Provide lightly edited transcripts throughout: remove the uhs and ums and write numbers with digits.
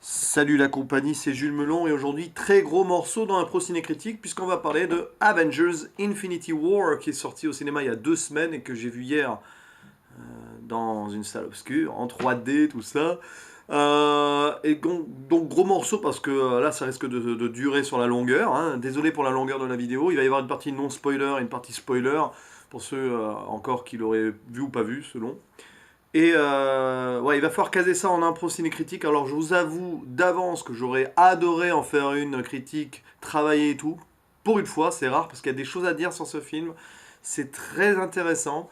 Salut la compagnie, c'est Jules Melon et aujourd'hui très gros morceau dans un pro ciné critique puisqu'on va parler de Avengers Infinity War qui est sorti au cinéma il y a 2 semaines et que j'ai vu hier dans une salle obscure en 3D tout ça. Donc, gros morceau parce que là ça risque de durer sur la longueur, hein. Désolé pour la longueur de la vidéo, il va y avoir une partie non spoiler et une partie spoiler pour ceux encore qui l'auraient vu ou pas vu selon. Et ouais, il va falloir caser ça en impro ciné-critique. Alors je vous avoue d'avance que j'aurais adoré en faire une critique travaillée et tout. Pour une fois, c'est rare parce qu'il y a des choses à dire sur ce film. C'est très intéressant.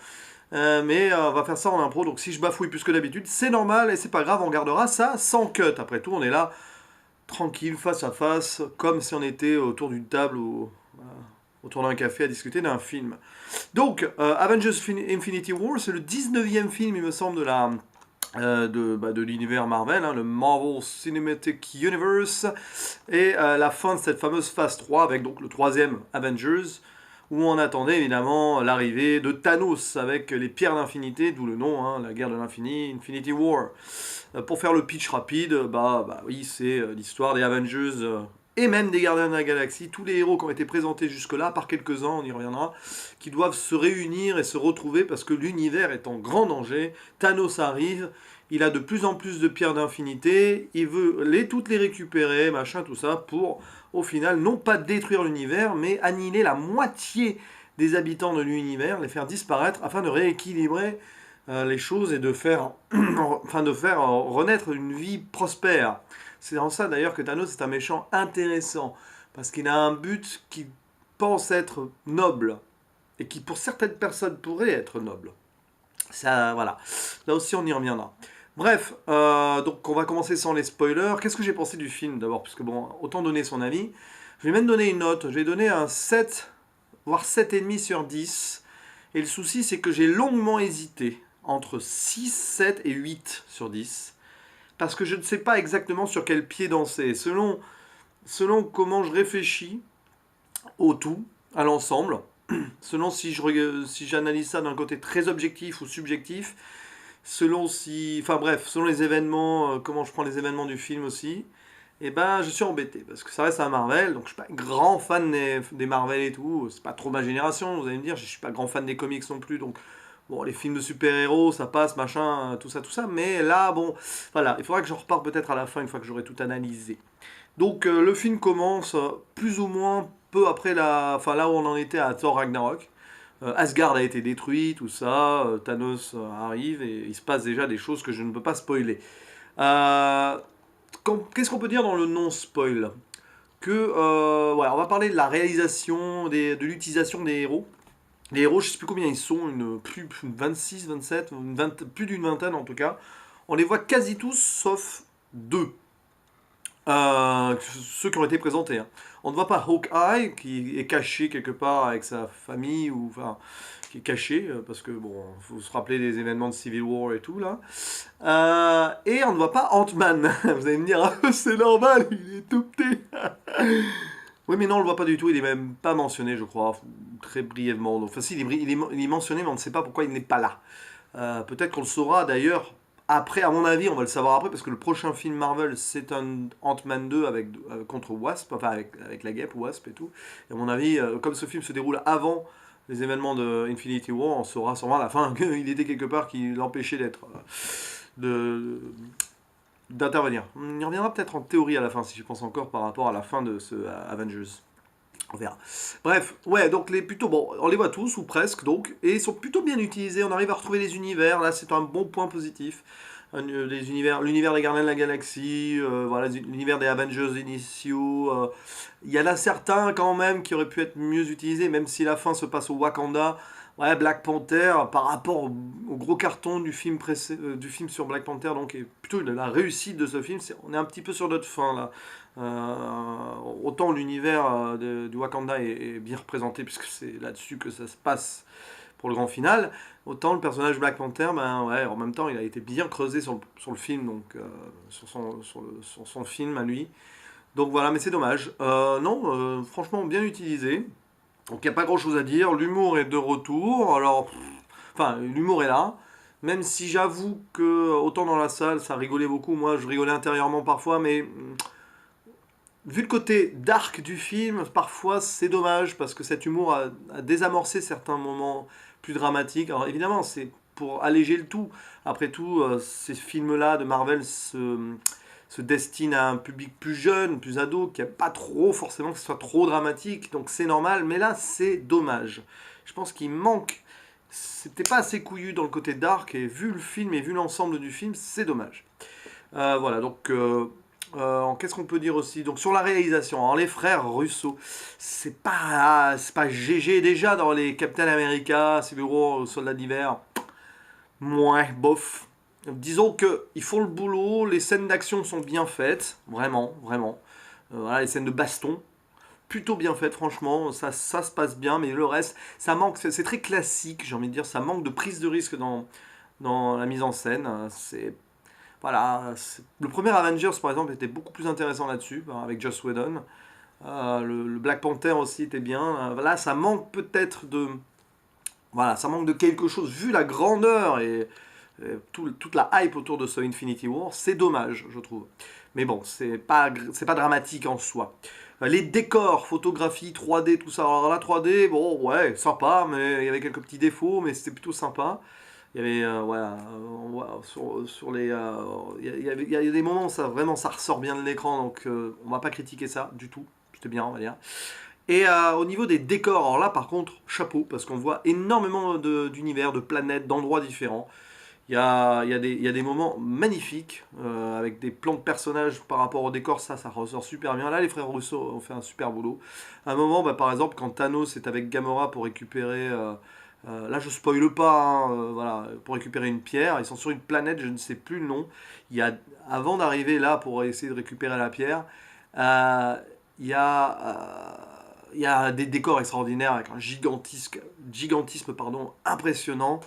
Mais on va faire ça en impro. Donc si je bafouille plus que d'habitude, c'est normal et c'est pas grave. On gardera ça sans cut. Après tout, on est là tranquille, face à face, comme si on était autour d'une table ou autour d'un café à discuter d'un film. Donc, Infinity War, c'est le 19e film, il me semble, de l'univers Marvel, hein, le Marvel Cinematic Universe, et la fin de cette fameuse phase 3 avec donc le troisième Avengers, où on attendait évidemment l'arrivée de Thanos avec les pierres d'infinité, d'où le nom, hein, la guerre de l'infini, Infinity War. Pour faire le pitch rapide, bah oui, c'est l'histoire des Avengers et même des Gardiens de la Galaxie, tous les héros qui ont été présentés jusque-là, par quelques-uns, on y reviendra, qui doivent se réunir et se retrouver parce que l'univers est en grand danger. Thanos arrive, il a de plus en plus de pierres d'infinité, il veut toutes les récupérer, machin, tout ça, pour au final non pas détruire l'univers, mais annihiler la moitié des habitants de l'univers, les faire disparaître afin de rééquilibrer les choses et de faire, renaître une vie prospère. C'est en ça d'ailleurs que Thanos est un méchant intéressant, parce qu'il a un but qui pense être noble, et qui pour certaines personnes pourrait être noble. Ça, voilà. Là aussi on y reviendra. Bref, donc on va commencer sans les spoilers. Qu'est-ce que j'ai pensé du film d'abord? Parce que bon, autant donner son avis. Je vais même donner une note. Je vais donner un 7, voire 7,5 sur 10. Et le souci, c'est que j'ai longuement hésité entre 6, 7 et 8 sur 10. Parce que je ne sais pas exactement sur quel pied danser. Selon comment je réfléchis au tout, à l'ensemble, selon si j'analyse ça d'un côté très objectif ou subjectif, selon les événements, comment je prends les événements du film aussi, et ben je suis embêté parce que ça reste un Marvel, donc je suis pas grand fan des Marvel et tout, c'est pas trop ma génération, vous allez me dire, je suis pas grand fan des comics non plus, donc bon, les films de super-héros, ça passe, machin, tout ça, mais là, bon, voilà, il faudra que j'en reparte peut-être à la fin, une fois que j'aurai tout analysé. Donc, le film commence plus ou moins peu après là où on en était à Thor Ragnarok. Asgard a été détruit, tout ça, Thanos arrive, et il se passe déjà des choses que je ne peux pas spoiler. Euh, Qu'est-ce qu'on peut dire dans le non-spoil? Ouais, on va parler de la réalisation, de l'utilisation des héros. Les héros, je sais plus combien ils sont, une 26, 27, plus d'une vingtaine en tout cas. On les voit quasi tous sauf deux. Ceux qui ont été présentés, hein. On ne voit pas Hawkeye qui est caché quelque part avec sa famille, ou enfin qui est caché parce que bon, faut se rappeler des événements de Civil War et tout là. Et on ne voit pas Ant-Man. Vous allez me dire, ah, c'est normal, il est tout petit. Oui, mais non, on le voit pas du tout. Il est même pas mentionné, je crois, très brièvement. Donc, enfin, si, il est mentionné, mais on ne sait pas pourquoi il n'est pas là. Peut-être qu'on le saura d'ailleurs après, à mon avis, on va le savoir après, parce que le prochain film Marvel, c'est un Ant-Man 2 contre Wasp, enfin avec la guêpe Wasp et tout. Et à mon avis, comme ce film se déroule avant les événements de Infinity War, on saura sûrement à la fin qu'il était quelque part qui l'empêchait de, d'intervenir. On y reviendra peut-être en théorie à la fin, si je pense encore par rapport à la fin de ce Avengers. On verra. Bref, ouais, donc bon, on les voit tous, ou presque, donc, et ils sont plutôt bien utilisés, on arrive à retrouver les univers, là c'est un bon point positif. L'univers des Gardiens de la Galaxie, voilà, l'univers des Avengers initiaux, il y en a certains quand même qui auraient pu être mieux utilisés, même si la fin se passe au Wakanda. Ouais, Black Panther, par rapport au gros carton du film sur Black Panther, donc, et plutôt la réussite de ce film, on est un petit peu sur notre fin là. Autant l'univers du Wakanda est bien représenté, puisque c'est là-dessus que ça se passe pour le grand final, autant le personnage Black Panther, ben ouais, en même temps, il a été bien creusé sur le film, donc sur son film à lui. Donc voilà, mais c'est dommage. Non, franchement, bien utilisé. Donc il n'y a pas grand chose à dire. L'humour est de retour. Alors, enfin, l'humour est là. Même si j'avoue que, autant dans la salle, ça rigolait beaucoup, moi je rigolais intérieurement parfois, mais vu le côté dark du film, parfois c'est dommage parce que cet humour a désamorcé certains moments plus dramatiques. Alors évidemment, c'est pour alléger le tout. Après tout, ces films-là de Marvel se destinent à un public plus jeune, plus ado, qui n'a pas trop forcément que ce soit trop dramatique, donc c'est normal. Mais là, c'est dommage. Je pense qu'il manque. C'était pas assez couillu dans le côté dark, et vu le film et vu l'ensemble du film, c'est dommage. Voilà, donc qu'est-ce qu'on peut dire aussi? Donc sur la réalisation, alors les frères Russo, c'est pas GG déjà dans les Captain America, Civil War, Soldats d'hiver. Moins bof. Disons que ils font le boulot, les scènes d'action sont bien faites, vraiment, vraiment. Voilà, les scènes de baston, plutôt bien faites, franchement, ça se passe bien, mais le reste, ça manque, c'est très classique, j'ai envie de dire, ça manque de prise de risque dans la mise en scène. C'est voilà, le premier Avengers par exemple était beaucoup plus intéressant là-dessus, avec Joss Whedon. Le Black Panther aussi était bien. Là, ça manque peut-être de, voilà, ça manque de quelque chose vu la grandeur et toute la hype autour de ce Infinity War. C'est dommage, je trouve. Mais bon, c'est pas dramatique en soi. Les décors, photographie, 3D, tout ça. Alors la 3D, bon, ouais, sympa, mais il y avait quelques petits défauts, mais c'était plutôt sympa. Il y avait, voilà, sur les, il y a des moments où ça, vraiment, ça ressort bien de l'écran, donc on va pas critiquer ça du tout. C'était bien, on va dire. Et au niveau des décors, alors là, par contre, chapeau, parce qu'on voit énormément d'univers, de planètes, d'endroits différents. Il y a des moments magnifiques, avec des plans de personnages par rapport au décor, ça ressort super bien. Là, les frères Russo ont fait un super boulot. À un moment, bah, par exemple, quand Thanos est avec Gamora pour récupérer, là je spoile pas, hein, voilà, pour récupérer une pierre, ils sont sur une planète, je ne sais plus le nom. Avant d'arriver là pour essayer de récupérer la pierre, euh, il y a, il y a des décors extraordinaires avec un gigantisme pardon, impressionnant.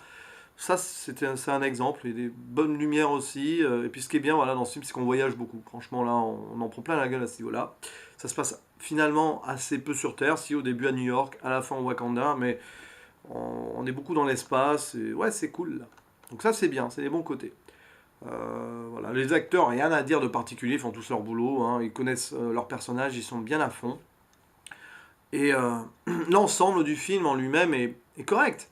Ça, c'est un exemple, et des bonnes lumières aussi. Et puis ce qui est bien voilà, dans ce film, c'est qu'on voyage beaucoup. Franchement, là, on en prend plein la gueule à ce niveau-là. Ça se passe finalement assez peu sur Terre, si au début à New York, à la fin au Wakanda, mais on est beaucoup dans l'espace, et ouais, c'est cool là. Donc ça, c'est bien, c'est des bons côtés. Voilà. Les acteurs, rien à dire de particulier, ils font tous leur boulot, hein. Ils connaissent leurs personnages, ils sont bien à fond. Et l'ensemble du film en lui-même est correct.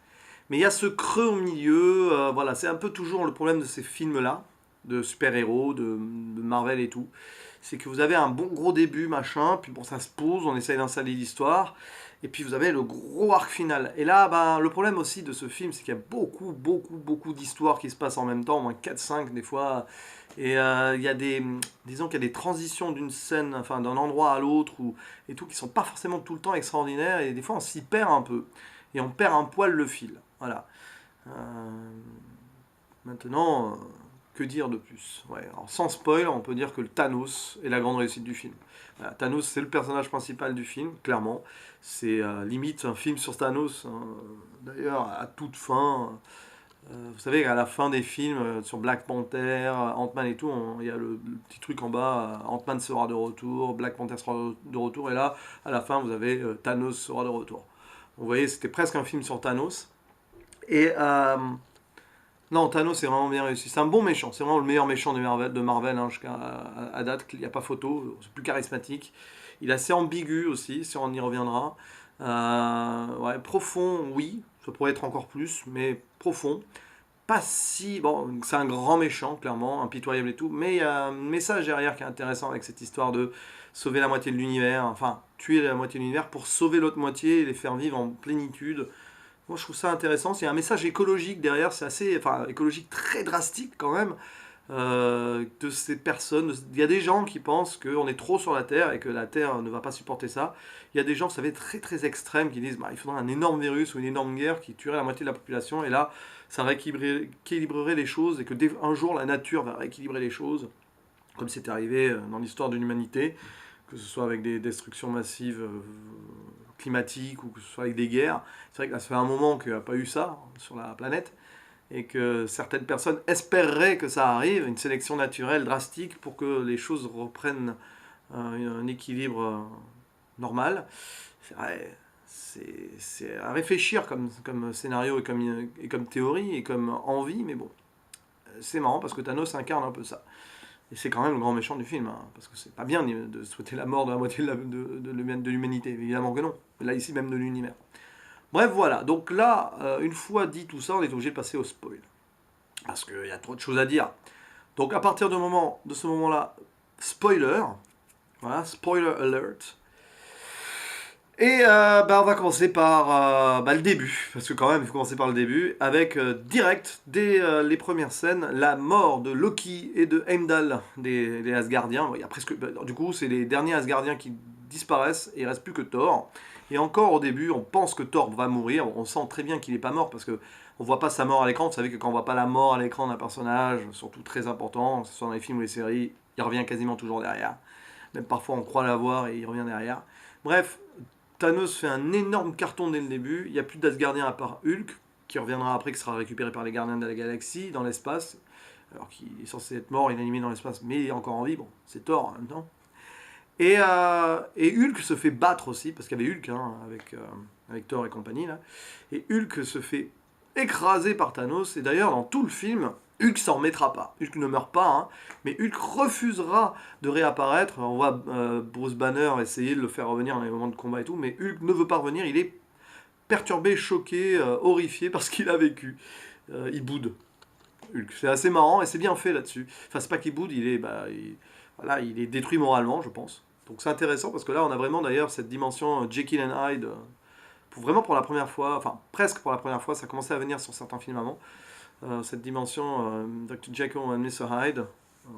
Mais il y a ce creux au milieu, voilà, c'est un peu toujours le problème de ces films-là, de super-héros, de Marvel et tout. C'est que vous avez un bon gros début, machin, puis bon, ça se pose, on essaye d'installer l'histoire, et puis vous avez le gros arc final. Et là, ben, le problème aussi de ce film, c'est qu'il y a beaucoup, beaucoup, beaucoup d'histoires qui se passent en même temps, au moins 4-5 des fois. Et il y a disons qu'il y a des transitions d'une scène, enfin d'un endroit à l'autre, et tout, qui sont pas forcément tout le temps extraordinaires, et des fois on s'y perd un peu. Et on perd un poil le fil. Voilà. Euh, Maintenant, que dire de plus? Ouais, alors sans spoil, on peut dire que le Thanos est la grande réussite du film. Voilà, Thanos, c'est le personnage principal du film, clairement. C'est limite un film sur Thanos, hein. D'ailleurs, à toute fin, vous savez, à la fin des films, sur Black Panther, Ant-Man et tout, il y a le petit truc en bas, Ant-Man sera de retour, Black Panther sera de retour, et là, à la fin, vous avez Thanos sera de retour. Vous voyez, c'était presque un film sur Thanos. Et non, Thanos c'est vraiment bien réussi. C'est un bon méchant. C'est vraiment le meilleur méchant de Marvel, hein, jusqu'à à date. Il n'y a pas photo. C'est plus charismatique. Il est assez ambigu aussi, si on y reviendra. Ouais, profond, oui. Ça pourrait être encore plus, mais profond. Pas si. Bon, c'est un grand méchant, clairement, impitoyable et tout. Mais il y a un message derrière qui est intéressant avec cette histoire de sauver la moitié de l'univers. Enfin, tuer la moitié de l'univers pour sauver l'autre moitié et les faire vivre en plénitude. Moi, je trouve ça intéressant. Il y a un message écologique derrière, c'est assez, enfin, écologique très drastique quand même, de ces personnes. Il y a des gens qui pensent qu'on est trop sur la Terre et que la Terre ne va pas supporter ça. Il y a des gens, vous savez, très très extrêmes qui disent bah, il faudrait un énorme virus ou une énorme guerre qui tuerait la moitié de la population et là, ça rééquilibrerait les choses et que un jour la nature va rééquilibrer les choses, comme c'est arrivé dans l'histoire de l'humanité, que ce soit avec des destructions massives climatiques ou que ce soit avec des guerres. C'est vrai que là, ça fait un moment qu'il n'y a pas eu ça sur la planète et que certaines personnes espéreraient que ça arrive, une sélection naturelle drastique pour que les choses reprennent un équilibre normal. C'est vrai, c'est à réfléchir comme scénario et comme théorie et comme envie, mais bon, c'est marrant parce que Thanos incarne un peu ça. Et c'est quand même le grand méchant du film, hein, parce que c'est pas bien de souhaiter la mort de la moitié de l'humanité, évidemment que non. Là, ici, même de l'univers. Bref, voilà. Donc là, une fois dit tout ça, on est obligé de passer au spoil. Parce qu'il y a trop de choses à dire. Donc à partir de ce moment-là, spoiler. Voilà, spoiler alert. Et on va commencer par le début, parce que quand même il faut commencer par le début, avec direct, dès les premières scènes, la mort de Loki et de Heimdall, des Asgardiens. Il y a presque, du coup c'est les derniers Asgardiens qui disparaissent, et il ne reste plus que Thor. Et encore au début, on pense que Thor va mourir, on sent très bien qu'il n'est pas mort, parce que on voit pas sa mort à l'écran. Vous savez que quand on voit pas la mort à l'écran d'un personnage, surtout très important, que ce soit dans les films ou les séries, il revient quasiment toujours derrière. Même parfois on croit la voir et il revient derrière. Bref, Thanos fait un énorme carton dès le début. Il n'y a plus d'Asgardiens à part Hulk, qui reviendra après, qui sera récupéré par les gardiens de la galaxie dans l'espace. Alors qu'il est censé être mort, inanimé dans l'espace, mais il est encore en vie. Bon, c'est Thor en même temps. Et Hulk se fait battre aussi, parce qu'il y avait Hulk avec Thor et compagnie. Là. Et Hulk se fait écraser par Thanos. Et d'ailleurs, dans tout le film, Hulk s'en remettra pas. Hulk ne meurt pas, hein, mais Hulk refusera de réapparaître. On voit Bruce Banner essayer de le faire revenir dans les moments de combat et tout, mais Hulk ne veut pas revenir. Il est perturbé, choqué, horrifié par ce qu'il a vécu. Il boude. Hulk. C'est assez marrant et c'est bien fait là-dessus. Enfin, c'est pas qu'il boude, voilà, il est détruit moralement, je pense. Donc c'est intéressant parce que là, on a vraiment d'ailleurs cette dimension Jekyll and Hyde. Vraiment pour la première fois, enfin presque pour la première fois, ça commençait à venir sur certains films avant. Cette dimension Dr. Jekyll and Mr. Hyde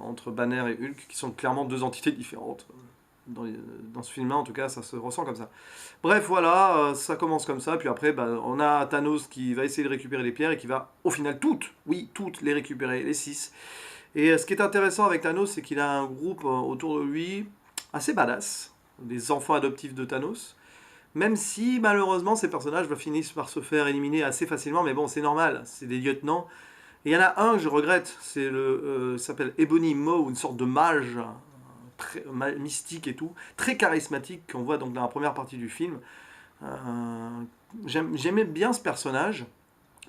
entre Banner et Hulk qui sont clairement deux entités différentes. Dans ce film-là, en tout cas, ça se ressent comme ça. Bref, voilà, ça commence comme ça. Puis après, on a Thanos qui va essayer de récupérer les pierres et qui va, au final, toutes les récupérer, les 6. Et ce qui est intéressant avec Thanos, c'est qu'il a un groupe autour de lui assez badass, des enfants adoptifs de Thanos. Même si, malheureusement, ces personnages finissent par se faire éliminer assez facilement, mais bon, c'est normal, c'est des lieutenants. Et il y en a un que je regrette, il s'appelle Ebony Maw, une sorte de mage, très mystique et tout, très charismatique, qu'on voit donc dans la première partie du film. J'aimais bien ce personnage,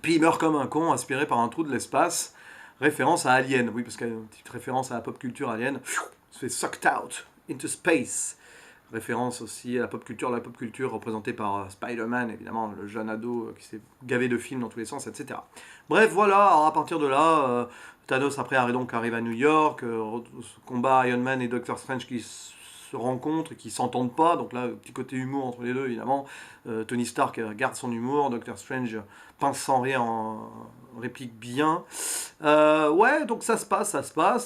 puis il meurt comme un con, aspiré par un trou de l'espace, référence à Alien, oui, parce qu'il y a une petite référence à la pop culture Alien, se fait sucked out into space. Référence aussi à la pop culture représentée par Spider-Man, évidemment, le jeune ado qui s'est gavé de films dans tous les sens, etc. Bref, voilà, alors à partir de là, Thanos après arrive à New York, combat Iron Man et Doctor Strange qui se rencontrent et qui s'entendent pas, donc là, petit côté humour entre les deux, évidemment. Tony Stark garde son humour, Doctor Strange pince sans rire en réplique bien. Ouais, donc ça se passe,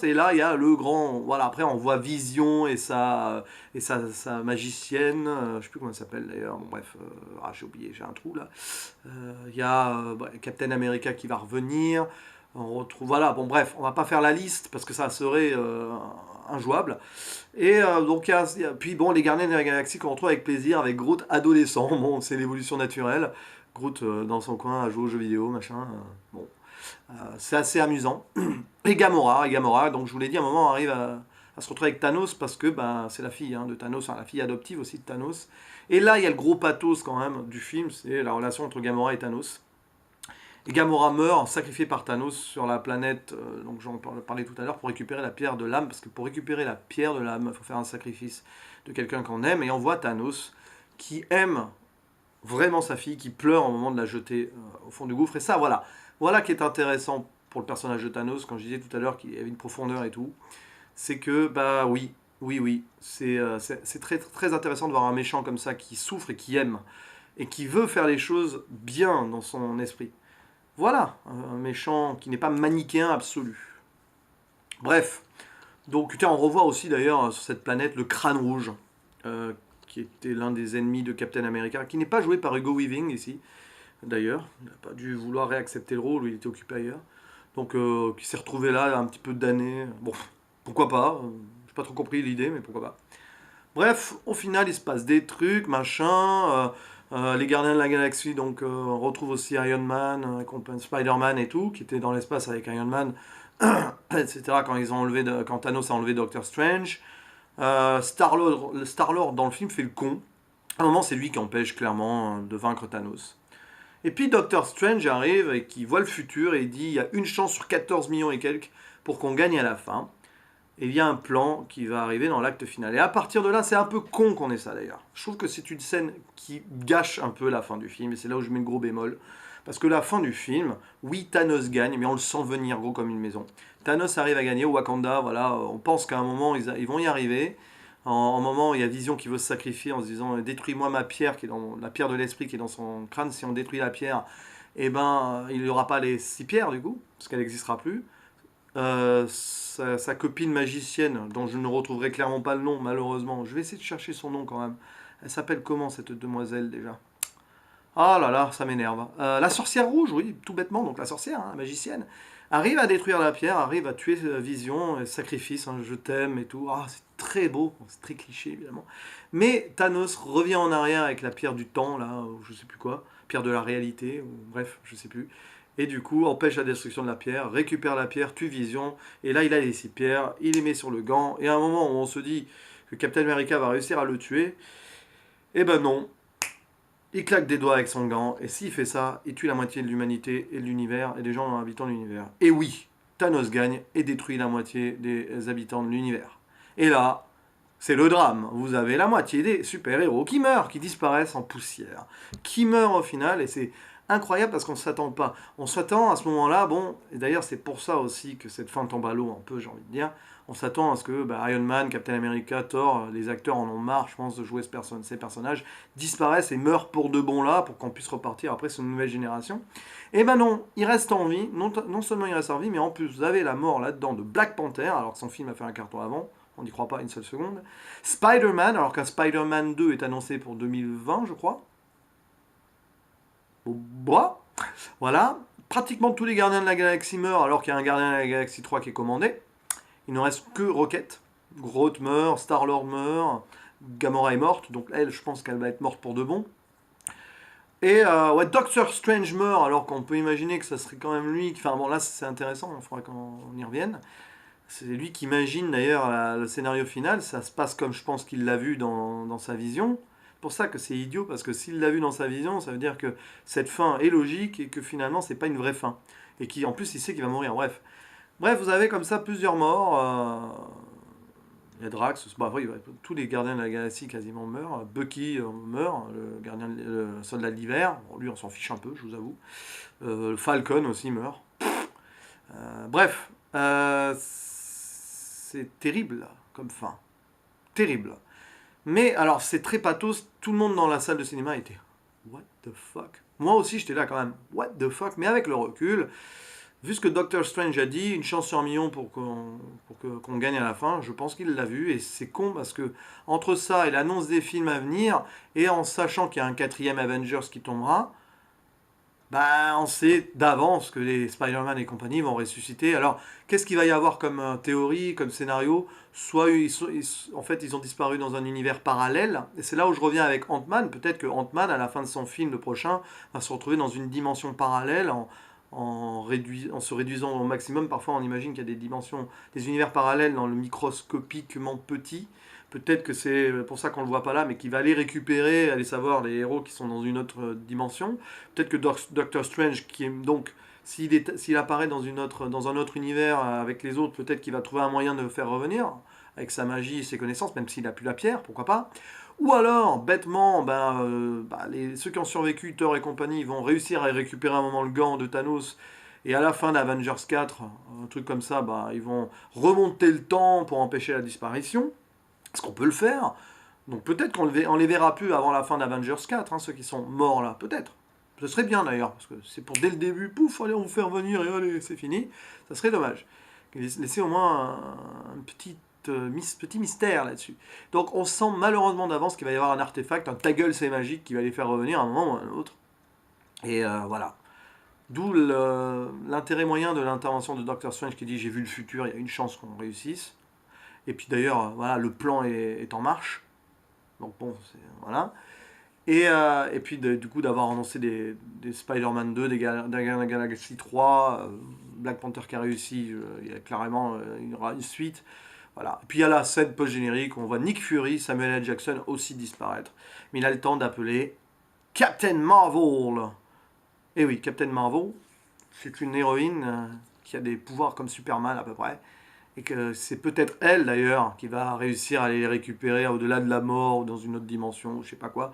et là il y a le grand, voilà, après on voit Vision et sa magicienne, je sais plus comment elle s'appelle d'ailleurs, bon bref, j'ai oublié, j'ai un trou là. Il y a Captain America qui va revenir, on retrouve, voilà, bon bref, on va pas faire la liste parce que ça serait injouable. Et donc puis bon, les Gardiens de la Galaxie qu'on retrouve avec plaisir avec Groot adolescent, bon c'est l'évolution naturelle, Groot dans son coin à jouer aux jeux vidéo, machin, bon. C'est assez amusant. Et Gamora, donc je vous l'ai dit, à un moment, on arrive à se retrouver avec Thanos parce que c'est la fille de Thanos, la fille adoptive aussi de Thanos. Et là, il y a le gros pathos quand même du film, c'est la relation entre Gamora et Thanos. Et Gamora meurt, sacrifiée par Thanos sur la planète, donc j'en parlais tout à l'heure, pour récupérer la pierre de l'âme, parce que pour récupérer la pierre de l'âme, il faut faire un sacrifice de quelqu'un qu'on aime, et on voit Thanos qui aime vraiment sa fille, qui pleure au moment de la jeter au fond du gouffre, et ça, voilà qui est intéressant pour le personnage de Thanos, quand je disais tout à l'heure qu'il y avait une profondeur et tout, c'est que, oui, c'est très, très intéressant de voir un méchant comme ça qui souffre et qui aime, et qui veut faire les choses bien dans son esprit. Voilà, un méchant qui n'est pas manichéen absolu. Bref, donc on revoit aussi d'ailleurs sur cette planète le Crâne Rouge, qui était l'un des ennemis de Captain America, qui n'est pas joué par Hugo Weaving ici, d'ailleurs. Il n'a pas dû vouloir réaccepter le rôle, il était occupé ailleurs. Donc, qui s'est retrouvé là un petit peu d'années. Bon, pourquoi pas, j'ai pas trop compris l'idée, mais pourquoi pas. Bref, au final, il se passe des trucs, machin. Les Gardiens de la Galaxie, donc on retrouve aussi Iron Man, Spider-Man et tout, qui était dans l'espace avec Iron Man, etc. Quand Thanos a enlevé Doctor Strange. Star-Lord dans le film fait le con. À un moment, c'est lui qui empêche clairement de vaincre Thanos. Et puis Doctor Strange arrive et qui voit le futur et il dit il y a une chance sur 14 millions et quelques pour qu'on gagne à la fin. Et il y a un plan qui va arriver dans l'acte final. Et à partir de là, c'est un peu con qu'on ait ça d'ailleurs. Je trouve que c'est une scène qui gâche un peu la fin du film, et c'est là où je mets le gros bémol. Parce que la fin du film, oui, Thanos gagne, mais on le sent venir gros comme une maison. Thanos arrive à gagner au Wakanda, voilà, on pense qu'à un moment, ils vont y arriver. En un moment, il y a Vision qui veut se sacrifier en se disant détruis-moi ma pierre, qui est dans la pierre de l'esprit qui est dans son crâne. Si on détruit la pierre, eh ben, il n'y aura pas les 6 pierres du coup, parce qu'elle n'existera plus. Sa copine magicienne, dont je ne retrouverai clairement pas le nom, malheureusement. Je vais essayer de chercher son nom quand même. Elle s'appelle comment cette demoiselle déjà? Ah là là, ça m'énerve. La sorcière rouge, oui, tout bêtement, donc la sorcière, hein, magicienne, arrive à détruire la pierre, arrive à tuer Vision, sacrifice, hein, je t'aime et tout. Ah, c'est très beau, c'est très cliché évidemment. Mais Thanos revient en arrière avec la pierre du temps, là, ou je sais plus quoi, pierre de la réalité, ou bref, je sais plus. Et du coup, empêche la destruction de la pierre, récupère la pierre, tue Vision, et là il a les 6 pierres, il les met sur le gant, et à un moment où on se dit que Captain America va réussir à le tuer, eh ben non, il claque des doigts avec son gant, et s'il fait ça, il tue la moitié de l'humanité et de l'univers, et des gens habitants de l'univers. Et oui, Thanos gagne et détruit la moitié des habitants de l'univers. Et là, c'est le drame. Vous avez la moitié des super-héros qui meurent, qui disparaissent en poussière, qui meurent au final, et c'est incroyable parce qu'on ne s'attend pas. On s'attend à ce moment-là, bon, et d'ailleurs c'est pour ça aussi que cette fin tombe à l'eau un peu, j'ai envie de dire. On s'attend à ce que Iron Man, Captain America, Thor, les acteurs en ont marre, je pense, de jouer ces personnages, disparaissent et meurent pour de bon là, pour qu'on puisse repartir après sur une nouvelle génération. Et ben non, il reste en vie, non seulement il reste en vie, mais en plus vous avez la mort là-dedans de Black Panther, alors que son film a fait un carton avant, on n'y croit pas une seule seconde. Spider-Man, alors qu'un Spider-Man 2 est annoncé pour 2020, je crois. Bon, voilà. Pratiquement tous les gardiens de la galaxie meurent, alors qu'il y a un gardien de la galaxie 3 qui est commandé. Il ne reste que Rocket. Groot meurt, Star-Lord meurt, Gamora est morte, donc elle, je pense qu'elle va être morte pour de bon. Et ouais, Doctor Strange meurt, alors qu'on peut imaginer que ça serait quand même lui. Enfin bon, là c'est intéressant, il faudra qu'on y revienne. C'est lui qui imagine d'ailleurs le scénario final, ça se passe comme je pense qu'il l'a vu dans sa vision. C'est pour ça que c'est idiot, parce que s'il l'a vu dans sa vision, ça veut dire que cette fin est logique et que finalement c'est pas une vraie fin. Et qu'en plus il sait qu'il va mourir, bref, vous avez comme ça plusieurs morts. Il y a Drax, bah, après, tous les gardiens de la galaxie quasiment meurent. Bucky meurt, le soldat de l'hiver. Bon, lui on s'en fiche un peu, je vous avoue. Falcon aussi meurt. Bref, c'est terrible comme fin. Terrible. Mais alors, c'est très pathos. Tout le monde dans la salle de cinéma était What the fuck? Moi aussi, j'étais là quand même. What the fuck? Mais avec le recul, vu ce que Doctor Strange a dit, une chance sur un million pour qu'on gagne à la fin, je pense qu'il l'a vu. Et c'est con parce que, entre ça et l'annonce des films à venir, et en sachant qu'il y a un quatrième Avengers qui tombera, bah, on sait d'avance que les Spider-Man et compagnie vont ressusciter. Alors, qu'est-ce qu'il va y avoir comme théorie, comme scénario? Soit en fait, ils ont disparu dans un univers parallèle. Et c'est là où je reviens avec Ant-Man. Peut-être que Ant-Man, à la fin de son film, le prochain, va se retrouver dans une dimension parallèle en se réduisant au maximum. Parfois, on imagine qu'il y a des dimensions, des univers parallèles dans le microscopiquement petit. Peut-être que c'est pour ça qu'on ne le voit pas là, mais qu'il va aller récupérer, aller savoir les héros qui sont dans une autre dimension. Peut-être que Doctor Strange, qui est donc, s'il apparaît dans un autre univers avec les autres, peut-être qu'il va trouver un moyen de le faire revenir, avec sa magie et ses connaissances, même s'il n'a plus la pierre, pourquoi pas. Ou alors, bêtement, ceux qui ont survécu, Thor et compagnie, vont réussir à récupérer un moment le gant de Thanos, et à la fin d'Avengers 4, un truc comme ça, ils vont remonter le temps pour empêcher la disparition. Est-ce qu'on peut le faire? Donc peut-être qu'on les verra plus avant la fin d'Avengers 4, hein, ceux qui sont morts là, peut-être. Ce serait bien d'ailleurs, parce que c'est pour dès le début, pouf, allez, on vous fait revenir et allez, c'est fini. Ça serait dommage. Laisser au moins un petit mystère là-dessus. Donc on sent malheureusement d'avance qu'il va y avoir un artefact, un ta gueule c'est magique, qui va les faire revenir à un moment ou à un autre. Et voilà. D'où l'intérêt moyen de l'intervention de Doctor Strange qui dit j'ai vu le futur, il y a une chance qu'on réussisse. Et puis d'ailleurs, voilà, le plan est en marche. Donc bon, voilà. Et puis du coup d'avoir annoncé des Spider-Man 2, des Gardiens de la Galaxy 3, Black Panther qui a réussi, il y a clairement il y aura une suite. Voilà. Et puis il y a la scène post-générique où on voit Nick Fury, Samuel L. Jackson aussi disparaître. Mais il a le temps d'appeler Captain Marvel. Et oui, Captain Marvel, c'est une héroïne qui a des pouvoirs comme Superman à peu près. Et que c'est peut-être elle d'ailleurs qui va réussir à les récupérer au-delà de la mort ou dans une autre dimension, ou je sais pas quoi.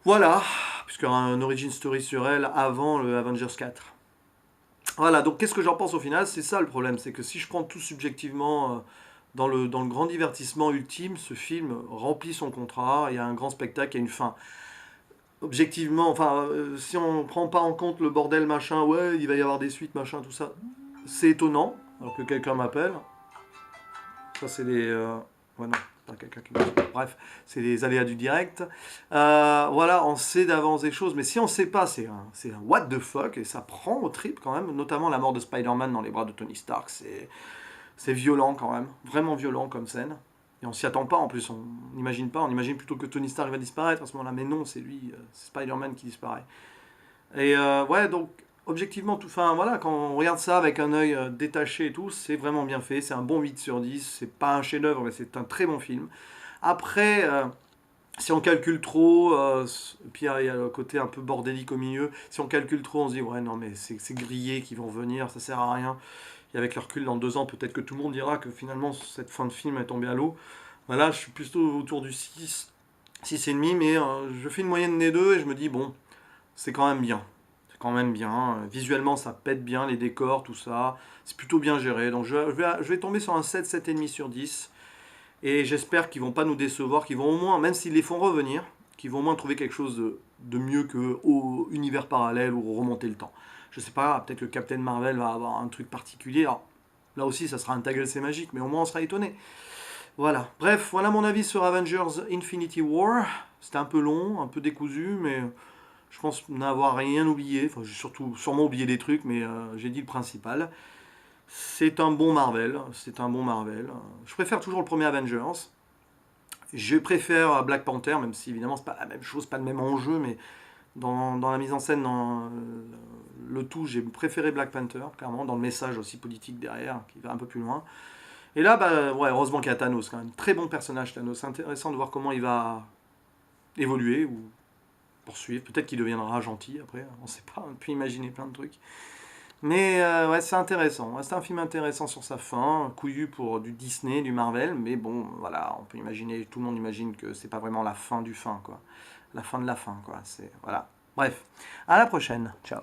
Voilà, puisqu'il y aura un origin story sur elle avant le Avengers 4. Voilà, donc qu'est-ce que j'en pense au final? C'est ça le problème, c'est que si je prends tout subjectivement dans le grand divertissement ultime, ce film remplit son contrat, il y a un grand spectacle, il y a une fin. Objectivement, enfin, si on prend pas en compte le bordel machin, ouais, il va y avoir des suites machin, tout ça, c'est étonnant, alors que quelqu'un m'appelle. Ça, c'est des. Ouais, non, pas quelqu'un qui me. Bref, c'est les aléas du direct. Voilà, on sait d'avance des choses, mais si on sait pas, c'est un what the fuck, et ça prend au trip quand même, notamment la mort de Spider-Man dans les bras de Tony Stark, c'est violent quand même, vraiment violent comme scène. Et on s'y attend pas en plus, on n'imagine pas, on imagine plutôt que Tony Stark va disparaître à ce moment-là, mais non, c'est lui, c'est Spider-Man qui disparaît. Et ouais, donc objectivement, tout, enfin voilà, quand on regarde ça avec un œil détaché et tout, c'est vraiment bien fait, c'est un bon 8 sur 10, c'est pas un chef-d'œuvre, mais c'est un très bon film. Après, si on calcule trop, puis il y a le côté un peu bordélique au milieu, si on calcule trop, on se dit, ouais, non, mais c'est grillé qui vont venir, ça sert à rien. Et avec le recul, dans 2 ans, peut-être que tout le monde dira que finalement, cette fin de film est tombée à l'eau. Voilà, je suis plutôt autour du 6, 6,5, mais je fais une moyenne des deux et je me dis, bon, c'est quand même bien. C'est quand même bien. Visuellement, ça pète bien, les décors, tout ça. C'est plutôt bien géré. Donc je vais tomber sur un 7, 7,5 sur 10. Et j'espère qu'ils vont pas nous décevoir, qu'ils vont au moins, même s'ils les font revenir, qu'ils vont au moins trouver quelque chose de mieux que au univers parallèle ou remonter le temps. Je sais pas, peut-être que Captain Marvel va avoir un truc particulier. Alors, là aussi, ça sera un ta gueule, c'est magique, mais au moins on sera étonné. Voilà. Bref, voilà mon avis sur Avengers Infinity War. C'était un peu long, un peu décousu, mais je pense n'avoir rien oublié. Enfin, j'ai surtout sûrement oublié des trucs, mais j'ai dit le principal. C'est un bon Marvel. C'est un bon Marvel. Je préfère toujours le premier Avengers. Je préfère Black Panther, même si évidemment c'est pas la même chose, pas le même enjeu, mais dans la mise en scène, dans le tout, j'ai préféré Black Panther, clairement, dans le message aussi politique derrière, qui va un peu plus loin. Et là, bah, ouais, heureusement qu'il y a Thanos, quand même. Très bon personnage, Thanos. C'est intéressant de voir comment il va évoluer ou poursuivre. Peut-être qu'il deviendra gentil après, on sait pas, on peut imaginer plein de trucs. Mais ouais, c'est intéressant. Ouais, c'est un film intéressant sur sa fin, couillu pour du Disney, du Marvel, mais bon, voilà, on peut imaginer, tout le monde imagine que c'est pas vraiment la fin du fin, quoi. La fin de la fin, quoi. C'est, voilà. Bref, à la prochaine. Ciao.